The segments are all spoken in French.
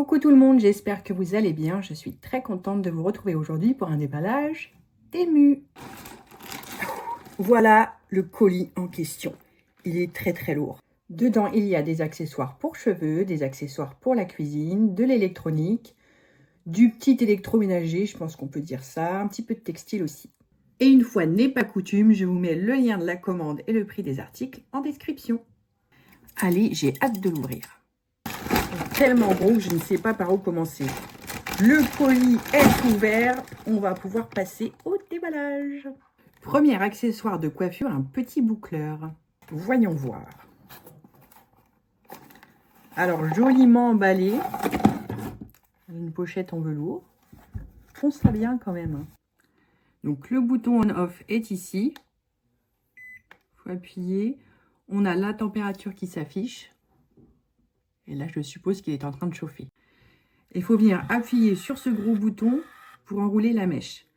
Coucou tout le monde, j'espère que vous allez bien. Je suis très contente de vous retrouver aujourd'hui pour un déballage Temu. Voilà le colis en question. Il est très lourd. Dedans, il y a des accessoires pour cheveux, des accessoires pour la cuisine, de l'électronique, du petit électroménager, je pense qu'on peut dire ça, un petit peu de textile aussi. Et une fois n'est pas coutume, je vous mets le lien de la commande et le prix des articles en description. Allez, j'ai hâte de l'ouvrir. Tellement gros que je ne sais pas par où commencer. Le colis est ouvert, on va pouvoir passer au déballage. Premier accessoire de coiffure, un petit boucleur. Voyons voir. Alors, joliment emballé. Une pochette en velours. Je pense ça bien quand même. Donc, le bouton on-off est ici. Il faut appuyer. On a la température qui s'affiche. Et là, je suppose qu'il est en train de chauffer. Il faut venir appuyer sur ce gros bouton pour enrouler la mèche.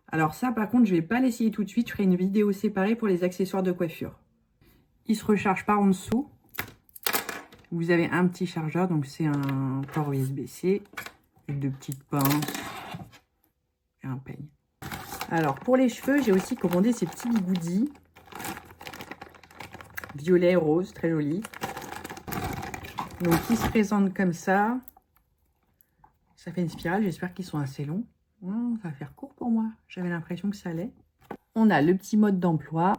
Alors ça, par contre, je ne vais pas l'essayer tout de suite. Je ferai une vidéo séparée pour les accessoires de coiffure. Il se recharge par en dessous. Vous avez un petit chargeur, donc c'est un port USB-C. Avec de petites pinces et un peigne. Alors, pour les cheveux, j'ai aussi commandé ces petits bigoudis. Violet, rose, très joli. Donc, ils se présentent comme ça. Ça fait une spirale. J'espère qu'ils sont assez longs. Ça va faire court pour moi. J'avais l'impression que ça allait. On a le petit mode d'emploi.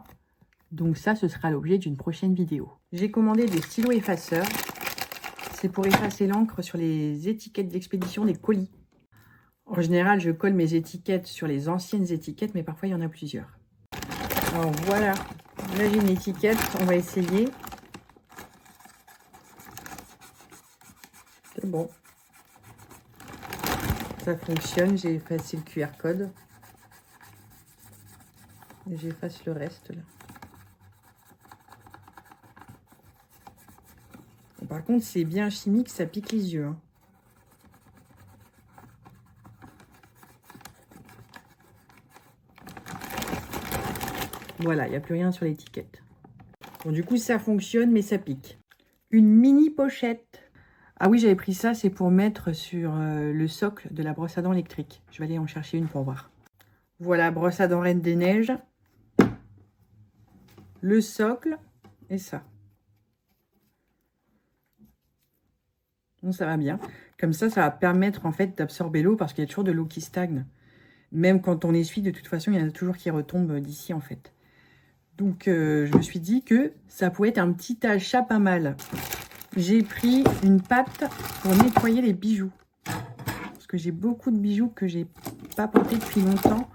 Donc, ça, ce sera l'objet d'une prochaine vidéo. J'ai commandé des stylos effaceurs. C'est pour effacer l'encre sur les étiquettes d'expédition des colis. En général, je colle mes étiquettes sur les anciennes étiquettes, mais parfois, il y en a plusieurs. Alors, voilà. Là, j'ai une étiquette. On va essayer. C'est bon. Ça fonctionne. J'ai effacé le QR code. Et j'efface le reste là. Bon, par contre, c'est bien chimique, ça pique les yeux. Voilà, il n'y a plus rien sur l'étiquette. Bon, du coup, ça fonctionne, mais ça pique. Une mini pochette. Ah oui, j'avais pris ça, c'est pour mettre sur le socle de la brosse à dents électrique. Je vais aller en chercher une pour voir. Voilà, brosse à dents Reine des Neiges. Le socle et ça. Bon, ça va bien. Comme ça va permettre en fait d'absorber l'eau parce qu'il y a toujours de l'eau qui stagne. Même quand on essuie, de toute façon, il y en a toujours qui retombent d'ici en fait. Donc, je me suis dit que ça pouvait être un petit achat pas mal. J'ai pris une pâte pour nettoyer les bijoux. Parce que j'ai beaucoup de bijoux que j'ai pas portés depuis longtemps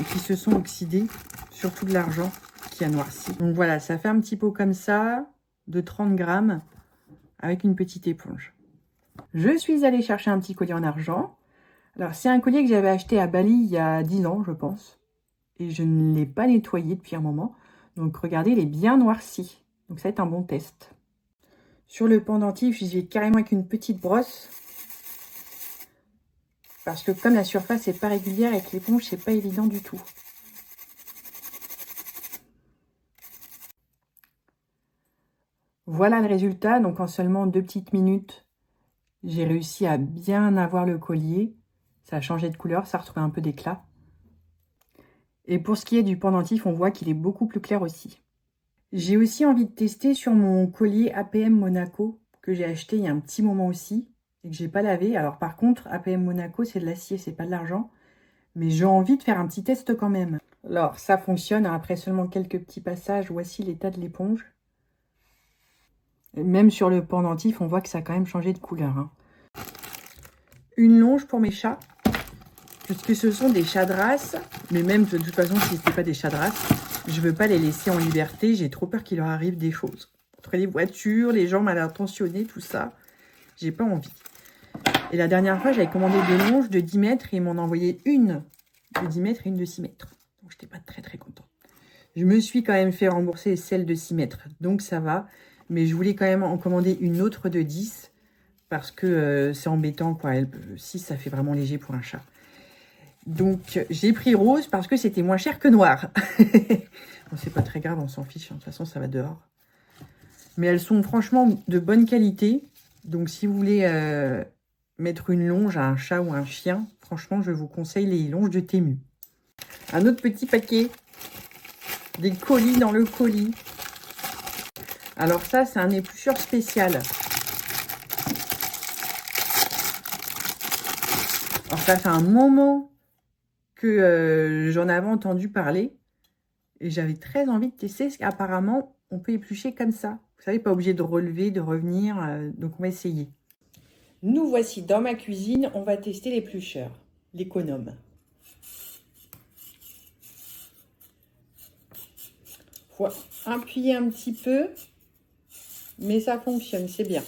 et qui se sont oxydés. Surtout de l'argent qui a noirci. Donc voilà, ça fait un petit pot comme ça, de 30 grammes, avec une petite éponge. Je suis allée chercher un petit collier en argent. Alors, c'est un collier que j'avais acheté à Bali il y a 10 ans, je pense. Et je ne l'ai pas nettoyé depuis un moment. Donc, regardez, il est bien noirci. Donc, ça va être un bon test. Sur le pendentif, j'y vais carrément avec une petite brosse. Parce que comme la surface n'est pas régulière avec l'éponge, c'est pas évident du tout. Voilà le résultat. Donc, en seulement 2 petites minutes, j'ai réussi à bien avoir le collier. Ça a changé de couleur, ça a retrouvé un peu d'éclat. Et pour ce qui est du pendentif, on voit qu'il est beaucoup plus clair aussi. J'ai aussi envie de tester sur mon collier APM Monaco, que j'ai acheté il y a un petit moment aussi, et que j'ai pas lavé. Alors par contre, APM Monaco, c'est de l'acier, c'est pas de l'argent. Mais j'ai envie de faire un petit test quand même. Alors, ça fonctionne, après seulement quelques petits passages. Voici l'état de l'éponge. Même sur le pendentif, on voit que ça a quand même changé de couleur. Une longe pour mes chats. Puisque ce sont des chats de race, mais même de toute façon, si ce n'était pas des chats de race, je ne veux pas les laisser en liberté. J'ai trop peur qu'il leur arrive des choses. Entre les voitures, les gens mal intentionnés, tout ça, j'ai pas envie. Et la dernière fois, j'avais commandé des longes de 10 mètres et ils m'en envoyé une de 10 mètres et une de 6 mètres. Donc, je n'étais pas très contente. Je me suis quand même fait rembourser celle de 6 mètres, donc ça va. Mais je voulais quand même en commander une autre de 10 parce que c'est embêtant, quoi. 6, ça fait vraiment léger pour un chat. Donc, j'ai pris rose parce que c'était moins cher que noir. Bon, c'est pas très grave, on s'en fiche. De toute façon, ça va dehors. Mais elles sont franchement de bonne qualité. Donc, si vous voulez mettre une longe à un chat ou un chien, franchement, je vous conseille les longes de Temu. Un autre petit paquet, des colis dans le colis. Alors ça, c'est un éplucheur spécial. Alors ça fait un moment que j'en avais entendu parler et j'avais très envie de tester parce qu'apparemment, on peut éplucher comme ça. Vous savez, pas obligé de relever, de revenir, donc on va essayer. Nous voici dans ma cuisine, on va tester l'éplucheur, l'économe. Faut appuyer un petit peu, mais ça fonctionne, c'est bien.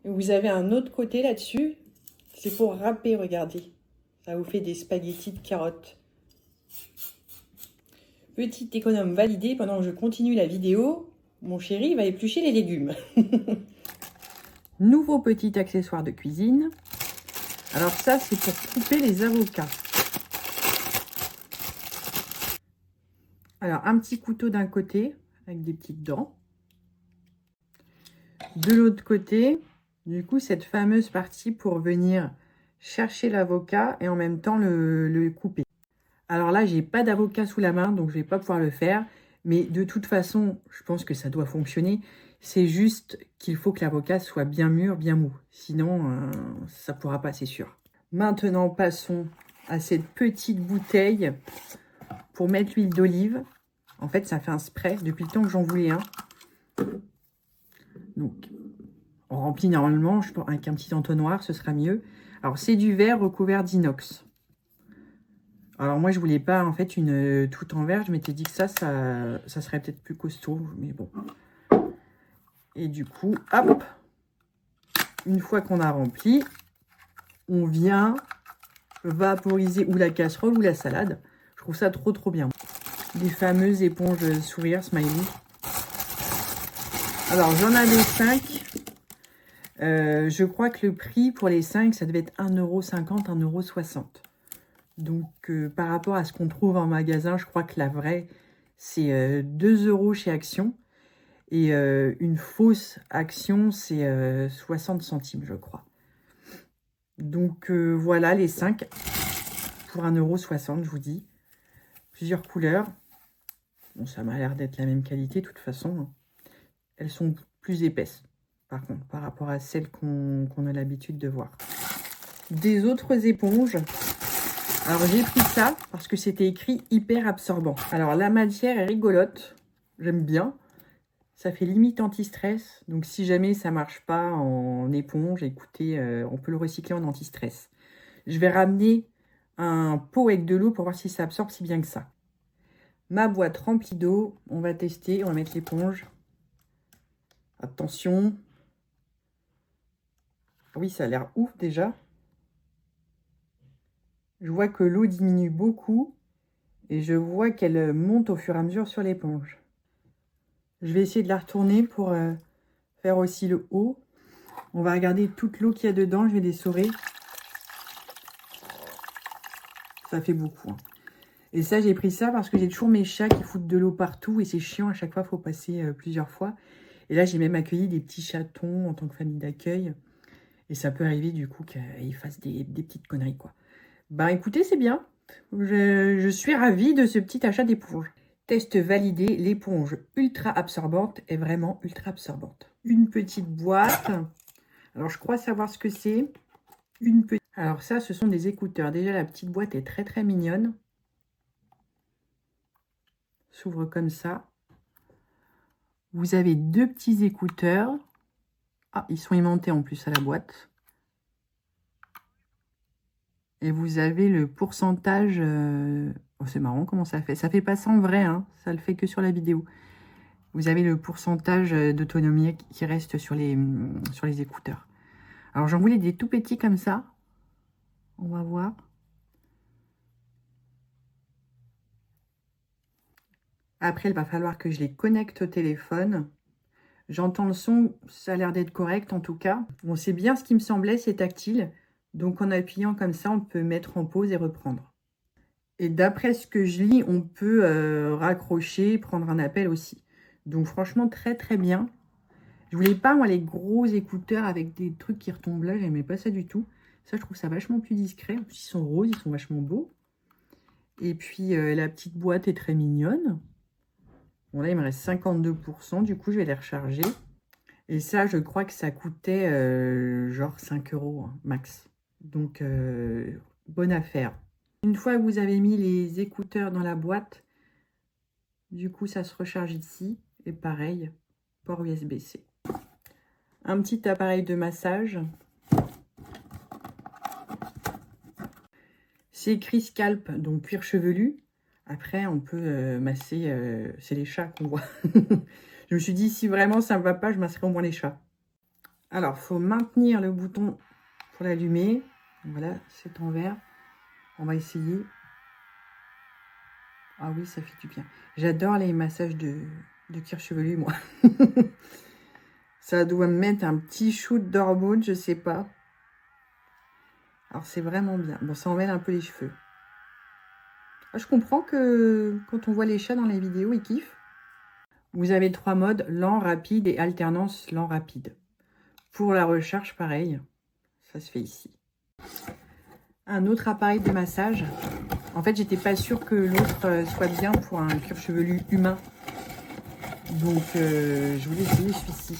Et vous avez un autre côté là-dessus, c'est pour râper, regardez. Ça vous fait des spaghettis de carottes. Petite économe validée, pendant que je continue la vidéo, mon chéri va éplucher les légumes. Nouveau petit accessoire de cuisine. Alors ça, c'est pour couper les avocats. Alors, un petit couteau d'un côté, avec des petites dents. De l'autre côté, du coup, cette fameuse partie pour venir chercher l'avocat et en même temps le couper. Alors là, j'ai pas d'avocat sous la main, donc je vais pas pouvoir le faire. Mais de toute façon, je pense que ça doit fonctionner. C'est juste qu'il faut que l'avocat soit bien mûr, bien mou. Sinon, ça pourra pas, c'est sûr. Maintenant, passons à cette petite bouteille pour mettre l'huile d'olive. En fait, ça fait un spray depuis le temps que j'en voulais un. Donc, on remplit normalement, je pense, avec un petit entonnoir, ce sera mieux. Alors, c'est du verre recouvert d'inox. Alors, moi, je voulais pas, en fait, une tout en verre. Je m'étais dit que ça serait peut-être plus costaud, mais bon. Et du coup, hop, une fois qu'on a rempli, on vient vaporiser ou la casserole ou la salade. Je trouve ça trop, trop bien. Les fameuses éponges sourire, smiley. Alors, j'en avais 5. Je crois que le prix pour les 5, ça devait être 1,50 €, 1,60 €. Donc, par rapport à ce qu'on trouve en magasin, je crois que la vraie, c'est 2 € chez Action. Et une fausse Action, c'est 60 centimes, je crois. Donc, voilà les 5 pour 1,60 €, je vous dis. Plusieurs couleurs. Bon, ça m'a l'air d'être la même qualité, de toute façon. Elles sont plus épaisses, par contre, par rapport à celles qu'on a l'habitude de voir. Des autres éponges. Alors, j'ai pris ça parce que c'était écrit hyper absorbant. Alors, la matière est rigolote. J'aime bien. Ça fait limite anti-stress. Donc, si jamais ça marche pas en éponge, écoutez, on peut le recycler en anti-stress. Je vais ramener un pot avec de l'eau pour voir si ça absorbe si bien que ça. Ma boîte remplie d'eau. On va tester. On va mettre l'éponge. Attention. Oui, ça a l'air ouf déjà. Je vois que l'eau diminue beaucoup et je vois qu'elle monte au fur et à mesure sur l'éponge. Je vais essayer de la retourner pour faire aussi le haut. On va regarder toute l'eau qu'il y a dedans. Je vais l'essorer. Ça fait beaucoup. Hein. Et ça, j'ai pris ça parce que j'ai toujours mes chats qui foutent de l'eau partout et c'est chiant. À chaque fois, il faut passer plusieurs fois. Et là, j'ai même accueilli des petits chatons en tant que famille d'accueil. Et ça peut arriver du coup qu'ils fassent des petites conneries, quoi. Ben écoutez, c'est bien. Je suis ravie de ce petit achat d'éponge. Test validé, l'éponge ultra absorbante est vraiment ultra absorbante. Une petite boîte. Alors, je crois savoir ce que c'est. Alors ça, ce sont des écouteurs. Déjà, la petite boîte est très très mignonne. S'ouvre comme ça. Vous avez 2 petits écouteurs. Ah, ils sont aimantés en plus à la boîte. Et vous avez le pourcentage... Oh, c'est marrant comment ça fait. Ça fait pas ça en vrai, hein. Ça le fait que sur la vidéo. Vous avez le pourcentage d'autonomie qui reste sur les écouteurs. Alors, j'en voulais des tout petits comme ça. On va voir. Après, il va falloir que je les connecte au téléphone. J'entends le son, ça a l'air d'être correct en tout cas. Bon, c'est bien ce qui me semblait, c'est tactile. Donc, en appuyant comme ça, on peut mettre en pause et reprendre. Et d'après ce que je lis, on peut raccrocher, prendre un appel aussi. Donc, franchement, très très bien. Je voulais pas, moi, les gros écouteurs avec des trucs qui retombent là. J'aimais pas ça du tout. Ça, je trouve ça vachement plus discret. En plus, ils sont roses, ils sont vachement beaux. Et puis, la petite boîte est très mignonne. Bon, là, il me reste 52%. Du coup, je vais les recharger. Et ça, je crois que ça coûtait genre 5 € hein, max. Donc, bonne affaire. Une fois que vous avez mis les écouteurs dans la boîte, du coup, ça se recharge ici. Et pareil, port USB-C. Un petit appareil de massage. C'est écrit scalp, donc cuir chevelu. Après, on peut masser, c'est les chats qu'on voit. Je me suis dit, si vraiment ça ne va pas, je masserai au moins les chats. Alors, il faut maintenir le bouton pour l'allumer. Voilà, c'est en vert. On va essayer. Ah oui, ça fait du bien. J'adore les massages de cuir chevelu, moi. Ça doit me mettre un petit shoot d'hormones, je sais pas. Alors, c'est vraiment bien. Bon, ça emmêle un peu les cheveux. Ah, je comprends que quand on voit les chats dans les vidéos, ils kiffent. Vous avez 3 modes, lent, rapide et alternance lent-rapide. Pour la recharge, pareil. Ça se fait ici. Un autre appareil de massage. En fait, j'étais pas sûre que l'autre soit bien pour un cuir chevelu humain. Donc, je voulais essayer celui-ci.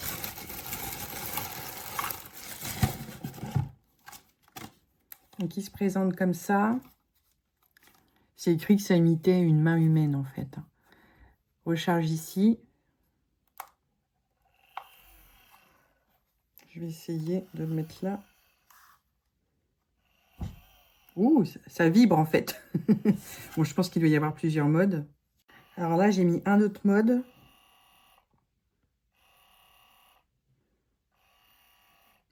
Donc, il se présente comme ça. C'est écrit que ça imitait une main humaine, en fait. Recharge ici. Je vais essayer de le mettre là. Ouh, ça vibre, en fait. Bon, je pense qu'il doit y avoir plusieurs modes. Alors là, j'ai mis un autre mode.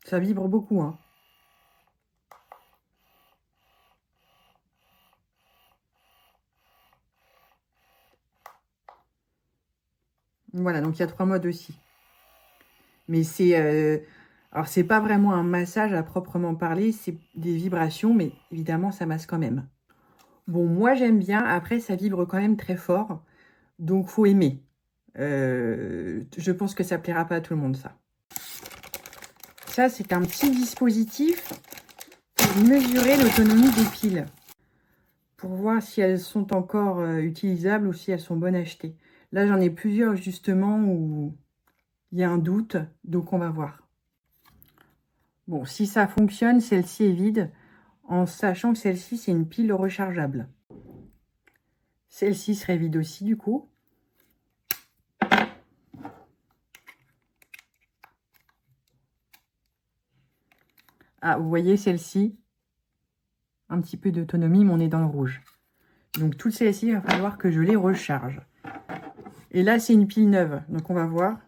Ça vibre beaucoup, hein. Voilà, donc il y a 3 modes aussi. Mais c'est... alors, c'est pas vraiment un massage à proprement parler, c'est des vibrations, mais évidemment, ça masse quand même. Bon, moi, j'aime bien. Après, ça vibre quand même très fort. Donc, faut aimer. Je pense que ça plaira pas à tout le monde, ça. Ça, c'est un petit dispositif pour mesurer l'autonomie des piles. Pour voir si elles sont encore utilisables ou si elles sont bonnes à acheter. Là, j'en ai plusieurs, justement, où il y a un doute. Donc, on va voir. Bon, si ça fonctionne, celle-ci est vide, en sachant que celle-ci, c'est une pile rechargeable. Celle-ci serait vide aussi, du coup. Ah, vous voyez, celle-ci, un petit peu d'autonomie, mais on est dans le rouge. Donc, toutes celles-ci, il va falloir que je les recharge. Et là, c'est une pile neuve, donc on va voir.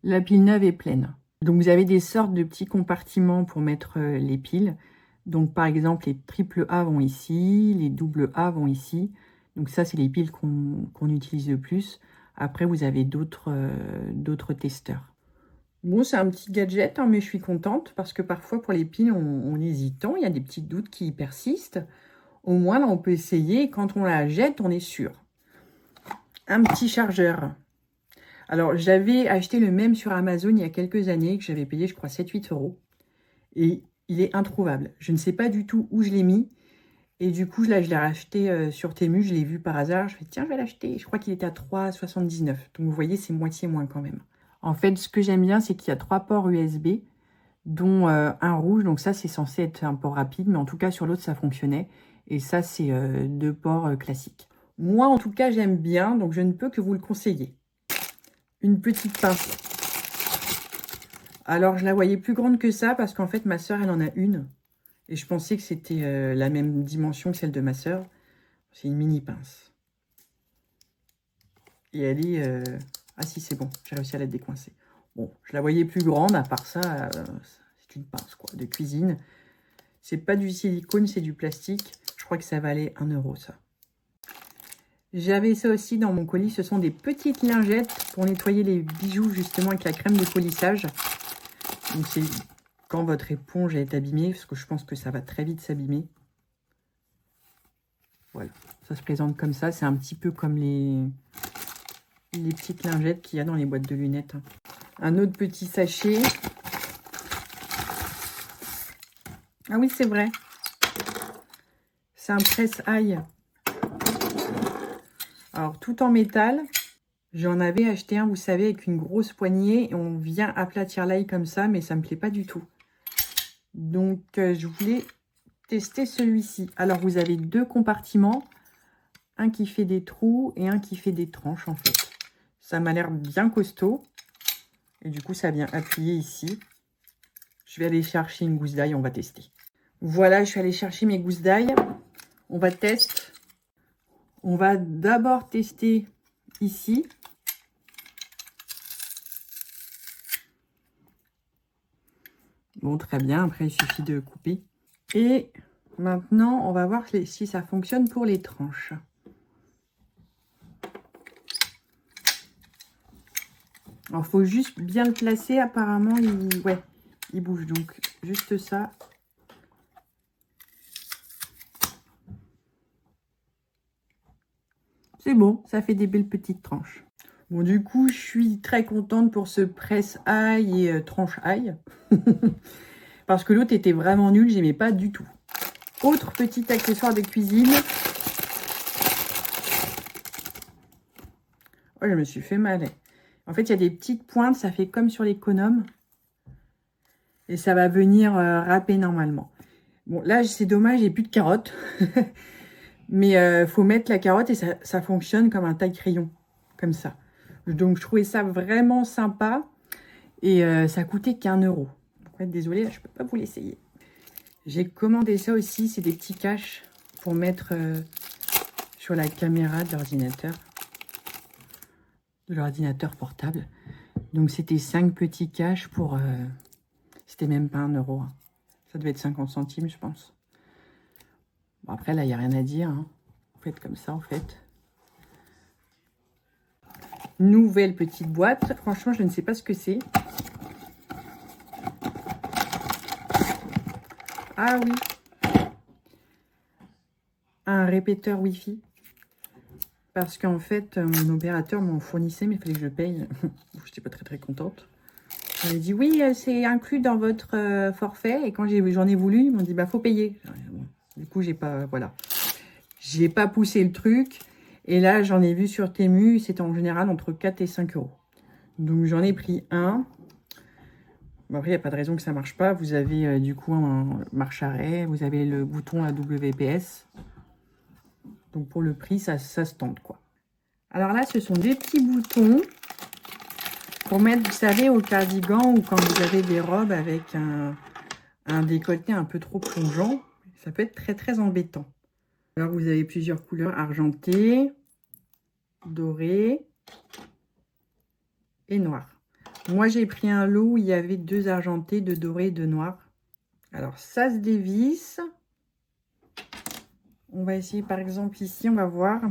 La pile neuve est pleine. Donc, vous avez des sortes de petits compartiments pour mettre les piles. Donc, par exemple, les triple A vont ici, les double A vont ici. Donc, ça, c'est les piles qu'on utilise le plus. Après, vous avez d'autres testeurs. Bon, c'est un petit gadget, hein, mais je suis contente parce que parfois, pour les piles, on hésite tant. Il y a des petits doutes qui persistent. Au moins, là, on peut essayer. Quand on la jette, on est sûr. Un petit chargeur. Alors, j'avais acheté le même sur Amazon il y a quelques années, que j'avais payé, je crois, 7-8 €. Et il est introuvable. Je ne sais pas du tout où je l'ai mis. Et du coup, là, je l'ai racheté sur Temu. Je l'ai vu par hasard. Je fais, tiens, je vais l'acheter. Je crois qu'il était à 3,79 €. Donc, vous voyez, c'est moitié moins quand même. En fait, ce que j'aime bien, c'est qu'il y a 3 ports USB, dont un rouge. Donc, ça, c'est censé être un port rapide. Mais en tout cas, sur l'autre, ça fonctionnait. Et ça, c'est 2 ports classiques. Moi, en tout cas, j'aime bien. Donc, je ne peux que vous le conseiller. Une petite pince. Alors, je la voyais plus grande que ça parce qu'en fait, ma soeur, elle en a une. Et je pensais que c'était la même dimension que celle de ma soeur. C'est une mini pince. Et elle est... Ah si, c'est bon. J'ai réussi à la décoincer. Bon, je la voyais plus grande. À part ça, c'est une pince, quoi, de cuisine. C'est pas du silicone, c'est du plastique. Je crois que ça valait 1 €, ça. J'avais ça aussi dans mon colis. Ce sont des petites lingettes pour nettoyer les bijoux, justement, avec la crème de polissage. Donc, c'est quand votre éponge est abîmée, parce que je pense que ça va très vite s'abîmer. Voilà, ça se présente comme ça. C'est un petit peu comme les petites lingettes qu'il y a dans les boîtes de lunettes. Un autre petit sachet. Ah oui, c'est vrai. C'est un presse-ail. Alors, tout en métal. J'en avais acheté un, vous savez, avec une grosse poignée. Et on vient aplatir l'ail comme ça, mais ça ne me plaît pas du tout. Donc, je voulais tester celui-ci. Alors, vous avez 2 compartiments. Un qui fait des trous et un qui fait des tranches, en fait. Ça m'a l'air bien costaud. Et du coup, ça vient appuyer ici. Je vais aller chercher une gousse d'ail, on va tester. Voilà, je suis allée chercher mes gousses d'ail. On va tester. On va d'abord tester ici. Bon, très bien. Après, il suffit de couper. Et maintenant, on va voir si ça fonctionne pour les tranches. Alors, il faut juste bien le placer. Apparemment, il bouge. Donc, juste ça. C'est bon, ça fait des belles petites tranches. Bon, du coup, je suis très contente pour ce presse-ail et tranche-ail. Parce que l'autre était vraiment nul, j'aimais pas du tout. Autre petit accessoire de cuisine. Oh, je me suis fait mal. En fait, il y a des petites pointes, ça fait comme sur l'économe. Et ça va venir râper normalement. Bon, là, c'est dommage, j'ai plus de carottes. Mais faut mettre la carotte et ça fonctionne comme un taille-crayon. Comme ça. Donc, je trouvais ça vraiment sympa. Et ça coûtait qu'1 €. Ouais, désolée, je peux pas vous l'essayer. J'ai commandé ça aussi. C'est des petits caches pour mettre sur la caméra de l'ordinateur portable. Donc, c'était 5 petits caches pour... c'était même pas 1 €. Hein. Ça devait être 50 centimes, je pense. Bon, après, là, il n'y a rien à dire. Hein. Vous faites comme ça, en fait. Nouvelle petite boîte. Franchement, je ne sais pas ce que c'est. Ah oui. Un répéteur Wi-Fi. Parce qu'en fait, mon opérateur m'en fournissait, mais il fallait que je paye. Je n'étais pas très contente. On m'a dit, oui, c'est inclus dans votre forfait. Et quand j'en ai voulu, ils m'ont dit, bah, faut payer. Du coup, j'ai pas, voilà. J'ai pas poussé le truc. Et là, j'en ai vu sur Temu, c'est en général entre 4 et 5 €. Donc, j'en ai pris un. Bon, après, il n'y a pas de raison que ça ne marche pas. Vous avez du coup un marche-arrêt. Vous avez le bouton AWPS. Donc, pour le prix, ça se tente, quoi. Alors là, ce sont des petits boutons pour mettre, vous savez, au cardigan ou quand vous avez des robes avec un décolleté un peu trop plongeant. Ça peut être très embêtant. Alors, vous avez plusieurs couleurs argentées, dorées et noires. Moi, j'ai pris un lot où il y avait 2 argentés, 2 dorés, 2 noirs. Alors, ça se dévisse. On va essayer, par exemple, ici, on va voir.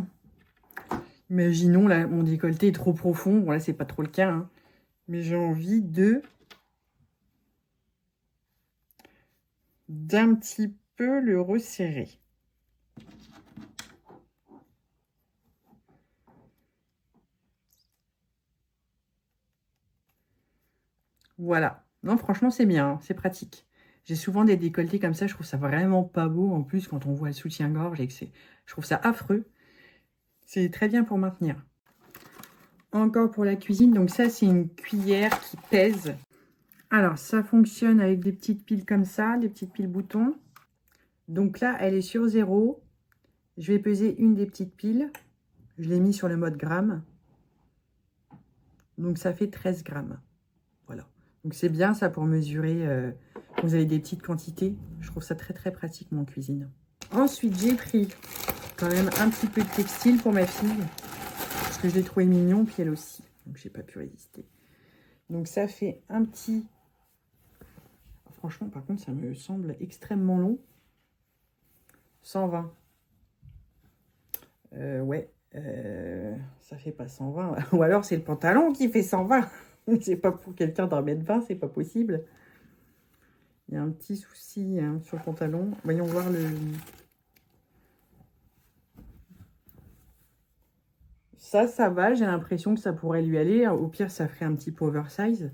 Imaginons, là, mon décolleté est trop profond. Bon, là, c'est pas trop le cas. Hein. Mais j'ai envie d'un petit peu le resserrer. Voilà. Non, franchement, c'est bien. Hein. C'est pratique. J'ai souvent des décolletés comme ça. Je trouve ça vraiment pas beau. En plus, quand on voit le soutien-gorge, je trouve ça affreux. C'est très bien pour maintenir. Encore pour la cuisine. Donc ça, c'est une cuillère qui pèse. Alors, ça fonctionne avec des petites piles comme ça, des petites piles boutons. Donc là, elle est sur 0. Je vais peser une des petites piles. Je l'ai mis sur le mode gramme. Donc, ça fait 13 grammes. Voilà. Donc, c'est bien ça pour mesurer quand vous avez des petites quantités. Je trouve ça très pratique, mon cuisine. Ensuite, j'ai pris quand même un petit peu de textile pour ma fille. Parce que je l'ai trouvé mignon, puis elle aussi. Donc, j'ai pas pu résister. Donc, ça fait un petit... Franchement, par contre, ça me semble extrêmement long. 120. Ouais. Ça fait pas 120. Ou alors, c'est le pantalon qui fait 120. C'est pas pour quelqu'un d'un mètre 20, c'est pas possible. Il y a un petit souci hein, sur le pantalon. Voyons voir le... Ça va. J'ai l'impression que ça pourrait lui aller. Au pire, ça ferait un petit peu oversize.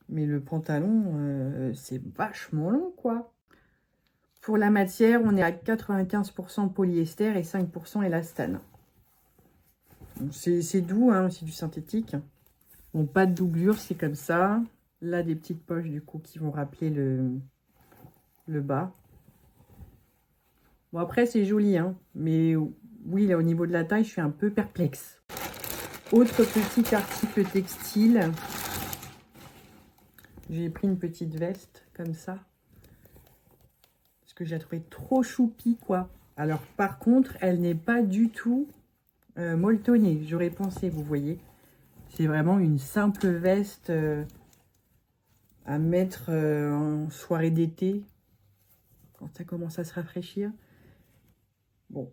Mais le pantalon, c'est vachement long, quoi. Pour la matière, on est à 95% polyester et 5% élastane. C'est doux, hein, c'est du synthétique. Bon, pas de doublure, c'est comme ça. Là, des petites poches, du coup, qui vont rappeler le bas. Bon, après, c'est joli, hein. Mais oui, là, au niveau de la taille, je suis un peu perplexe. Autre petit article textile. J'ai pris une petite veste, comme ça. Parce que je la trouvais trop choupie, quoi. Alors, par contre, elle n'est pas du tout molletonnée. J'aurais pensé, vous voyez. C'est vraiment une simple veste à mettre en soirée d'été. Quand ça commence à se rafraîchir. Bon.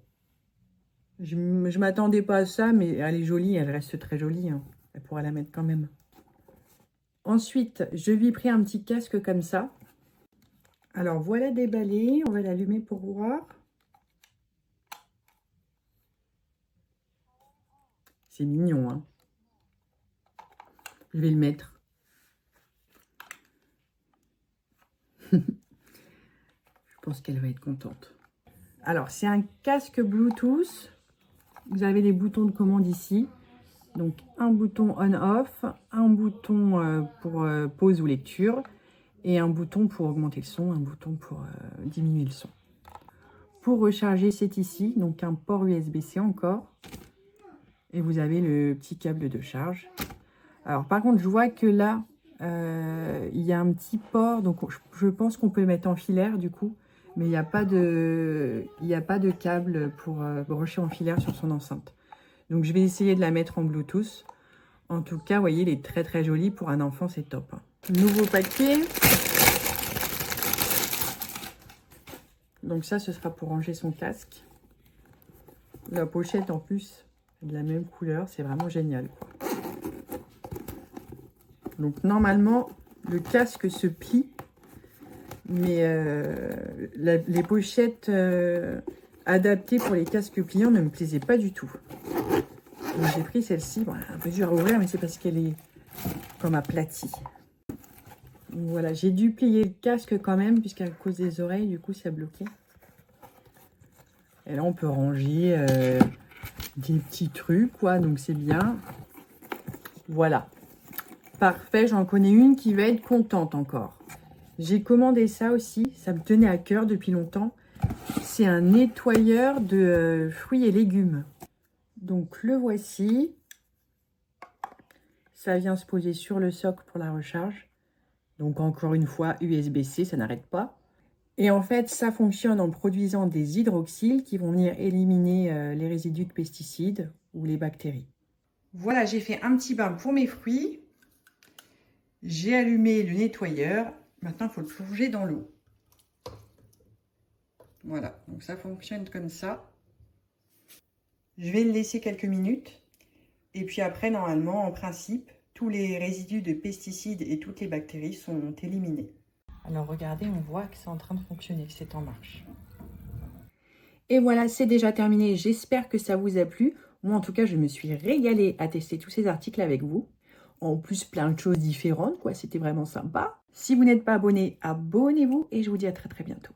Je m'attendais pas à ça, mais elle est jolie. Elle reste très jolie, hein. Elle pourra la mettre quand même. Ensuite, je lui ai pris un petit casque comme ça. Alors, voilà déballé. On va l'allumer pour voir. C'est mignon, hein. Je vais le mettre. Je pense qu'elle va être contente. Alors, c'est un casque Bluetooth. Vous avez les boutons de commande ici. Donc, un bouton on-off, un bouton pour pause ou lecture et un bouton pour augmenter le son, un bouton pour diminuer le son. Pour recharger, c'est ici, donc un port USB-C encore. Et vous avez le petit câble de charge. Alors, par contre, je vois que là, il y a un petit port, donc je pense qu'on peut le mettre en filaire du coup. Mais il n'y a pas de câble pour brancher en filaire sur son enceinte. Donc, je vais essayer de la mettre en Bluetooth. En tout cas, vous voyez, il est très très joli. Pour un enfant, c'est top. Nouveau paquet. Donc ça, ce sera pour ranger son casque. La pochette, en plus, de la même couleur. C'est vraiment génial, quoi. Donc, normalement, le casque se plie. Mais les pochettes adaptées pour les casques pliants ne me plaisaient pas du tout. Donc j'ai pris celle-ci. Bon, un peu dur à ouvrir, mais c'est parce qu'elle est comme aplatie. Donc voilà, j'ai dû plier le casque quand même, puisqu'à cause des oreilles, du coup, ça bloquait. Et là, on peut ranger des petits trucs, quoi. Donc c'est bien. Voilà. Parfait, j'en connais une qui va être contente encore. J'ai commandé ça aussi, ça me tenait à cœur depuis longtemps. C'est un nettoyeur de fruits et légumes. Donc le voici. Ça vient se poser sur le socle pour la recharge. Donc encore une fois, USB-C, ça n'arrête pas. Et en fait, ça fonctionne en produisant des hydroxyles qui vont venir éliminer les résidus de pesticides ou les bactéries. Voilà, j'ai fait un petit bain pour mes fruits. J'ai allumé le nettoyeur. Maintenant, il faut le plonger dans l'eau. Voilà, donc ça fonctionne comme ça. Je vais le laisser quelques minutes. Et puis après, normalement, en principe, tous les résidus de pesticides et toutes les bactéries sont éliminés. Alors regardez, on voit que c'est en train de fonctionner, que c'est en marche. Et voilà, c'est déjà terminé. J'espère que ça vous a plu. Moi, en tout cas, je me suis régalée à tester tous ces articles avec vous. En plus, plein de choses différentes, quoi. C'était vraiment sympa. Si vous n'êtes pas abonné, abonnez-vous et je vous dis à très très bientôt.